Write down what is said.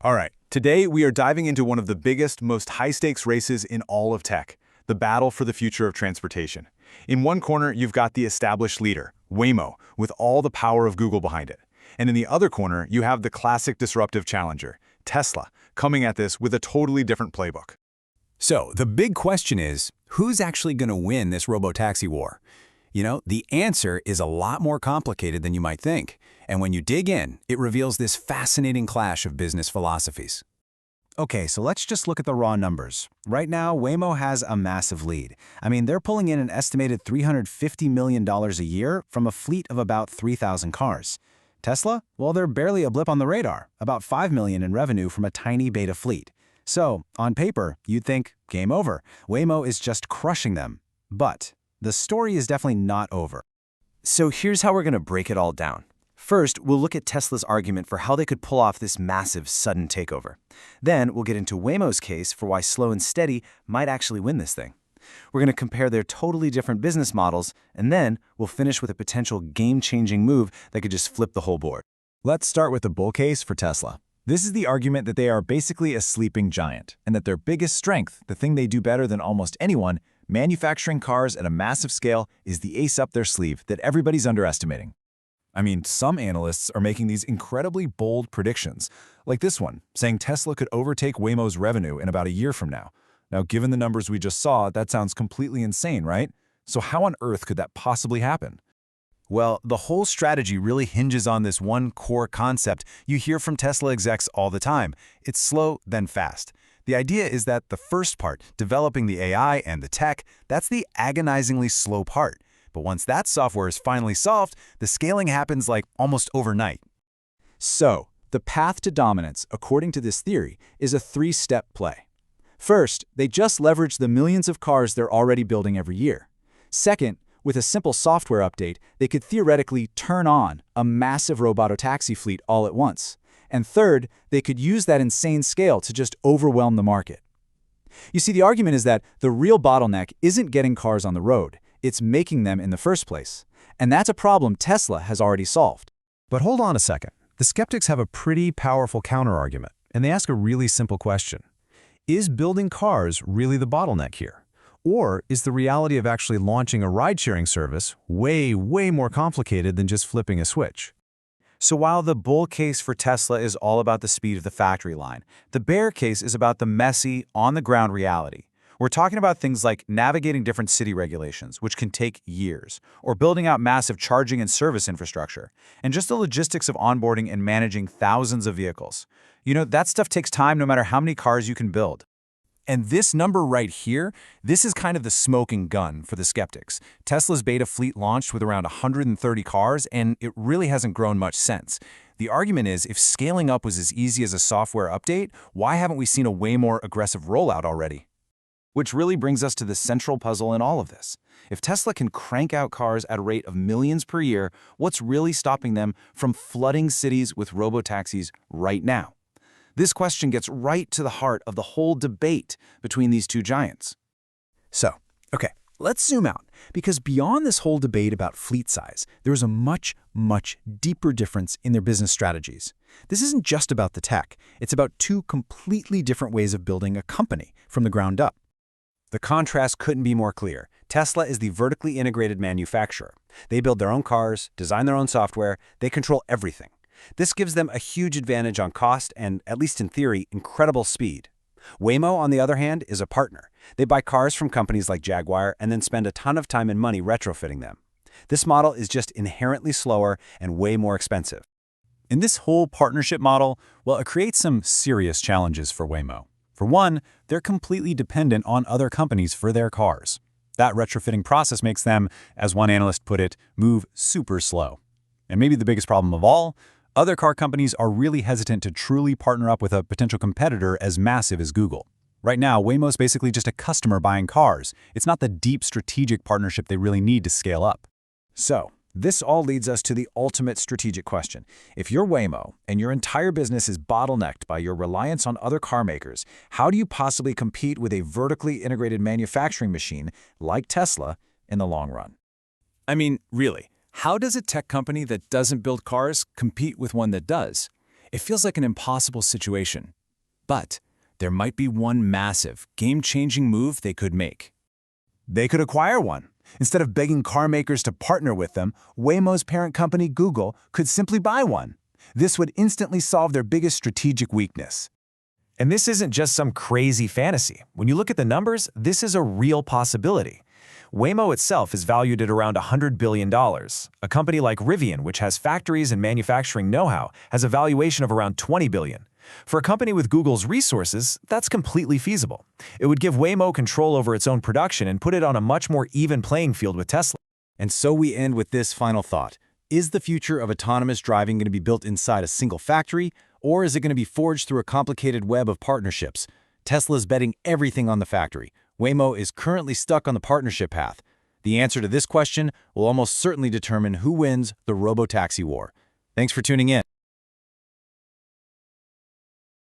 All right, today we are diving into one of the biggest, most high-stakes races in all of tech, the battle for the future of transportation. In one corner, you've got the established leader, Waymo, with all the power of Google behind it. And in the other corner, you have the classic disruptive challenger, Tesla, coming at this with a totally different playbook. So, the big question is, who's actually going to win this robotaxi war? The answer is a lot more complicated than you might think. And when you dig in, it reveals this fascinating clash of business philosophies. Okay, so let's just look at the raw numbers. Right now, Waymo has a massive lead. They're pulling in an estimated $350 million a year from a fleet of about 3,000 cars. Tesla? Well, they're barely a blip on the radar, about $5 million in revenue from a tiny beta fleet. So, on paper, you'd think, game over. Waymo is just crushing them. But the story is definitely not over. So here's how we're going to break it all down. First, we'll look at Tesla's argument for how they could pull off this massive, sudden takeover. Then, we'll get into Waymo's case for why slow and steady might actually win this thing. We're going to compare their totally different business models, and then we'll finish with a potential game-changing move that could just flip the whole board. Let's start with the bull case for Tesla. This is the argument that they are basically a sleeping giant, and that their biggest strength, the thing they do better than almost anyone, manufacturing cars at a massive scale, is the ace up their sleeve that everybody's underestimating. Some analysts are making these incredibly bold predictions, like this one, saying Tesla could overtake Waymo's revenue in about a year from now. Now, given the numbers we just saw, that sounds completely insane, right? So how on earth could that possibly happen? Well, the whole strategy really hinges on this one core concept you hear from Tesla execs all the time. It's slow, then fast. The idea is that the first part, developing the AI and the tech, that's the agonizingly slow part. But once that software is finally solved, the scaling happens like almost overnight. So, the path to dominance, according to this theory, is a three-step play. First, they just leverage the millions of cars they're already building every year. Second, with a simple software update, they could theoretically turn on a massive robotaxi fleet all at once. And third, they could use that insane scale to just overwhelm the market. You see, the argument is that the real bottleneck isn't getting cars on the road. It's making them in the first place. And that's a problem Tesla has already solved. But hold on a second. The skeptics have a pretty powerful counterargument, and they ask a really simple question. Is building cars really the bottleneck here? Or is the reality of actually launching a ride-sharing service way, way more complicated than just flipping a switch? So while the bull case for Tesla is all about the speed of the factory line, the bear case is about the messy, on-the-ground reality. We're talking about things like navigating different city regulations, which can take years, or building out massive charging and service infrastructure, and just the logistics of onboarding and managing thousands of vehicles. That stuff takes time no matter how many cars you can build. And this number right here, this is kind of the smoking gun for the skeptics. Tesla's beta fleet launched with around 130 cars, and it really hasn't grown much since. The argument is, if scaling up was as easy as a software update, why haven't we seen a way more aggressive rollout already? Which really brings us to the central puzzle in all of this. If Tesla can crank out cars at a rate of millions per year, what's really stopping them from flooding cities with robotaxis right now? This question gets right to the heart of the whole debate between these two giants. So, okay, let's zoom out, because beyond this whole debate about fleet size, there is a much, much deeper difference in their business strategies. This isn't just about the tech. It's about two completely different ways of building a company from the ground up. The contrast couldn't be more clear. Tesla is the vertically integrated manufacturer. They build their own cars, design their own software, they control everything. This gives them a huge advantage on cost and, at least in theory, incredible speed. Waymo, on the other hand, is a partner. They buy cars from companies like Jaguar and then spend a ton of time and money retrofitting them. This model is just inherently slower and way more expensive. In this whole partnership model, well, it creates some serious challenges for Waymo. For one, they're completely dependent on other companies for their cars. That retrofitting process makes them, as one analyst put it, move super slow. And maybe the biggest problem of all, other car companies are really hesitant to truly partner up with a potential competitor as massive as Google. Right now, Waymo's basically just a customer buying cars. It's not the deep strategic partnership they really need to scale up. So, this all leads us to the ultimate strategic question. If you're Waymo and your entire business is bottlenecked by your reliance on other car makers, how do you possibly compete with a vertically integrated manufacturing machine like Tesla in the long run? Really, how does a tech company that doesn't build cars compete with one that does? It feels like an impossible situation. But there might be one massive, game-changing move they could make. They could acquire one. Instead of begging car makers to partner with them, Waymo's parent company, Google, could simply buy one. This would instantly solve their biggest strategic weakness. And this isn't just some crazy fantasy. When you look at the numbers, this is a real possibility. Waymo itself is valued at around $100 billion. A company like Rivian, which has factories and manufacturing know-how, has a valuation of around $20 billion. For a company with Google's resources, that's completely feasible. It would give Waymo control over its own production and put it on a much more even playing field with Tesla. And so we end with this final thought. Is the future of autonomous driving going to be built inside a single factory, or is it going to be forged through a complicated web of partnerships? Tesla's betting everything on the factory. Waymo is currently stuck on the partnership path. The answer to this question will almost certainly determine who wins the Robotaxi war. Thanks for tuning in.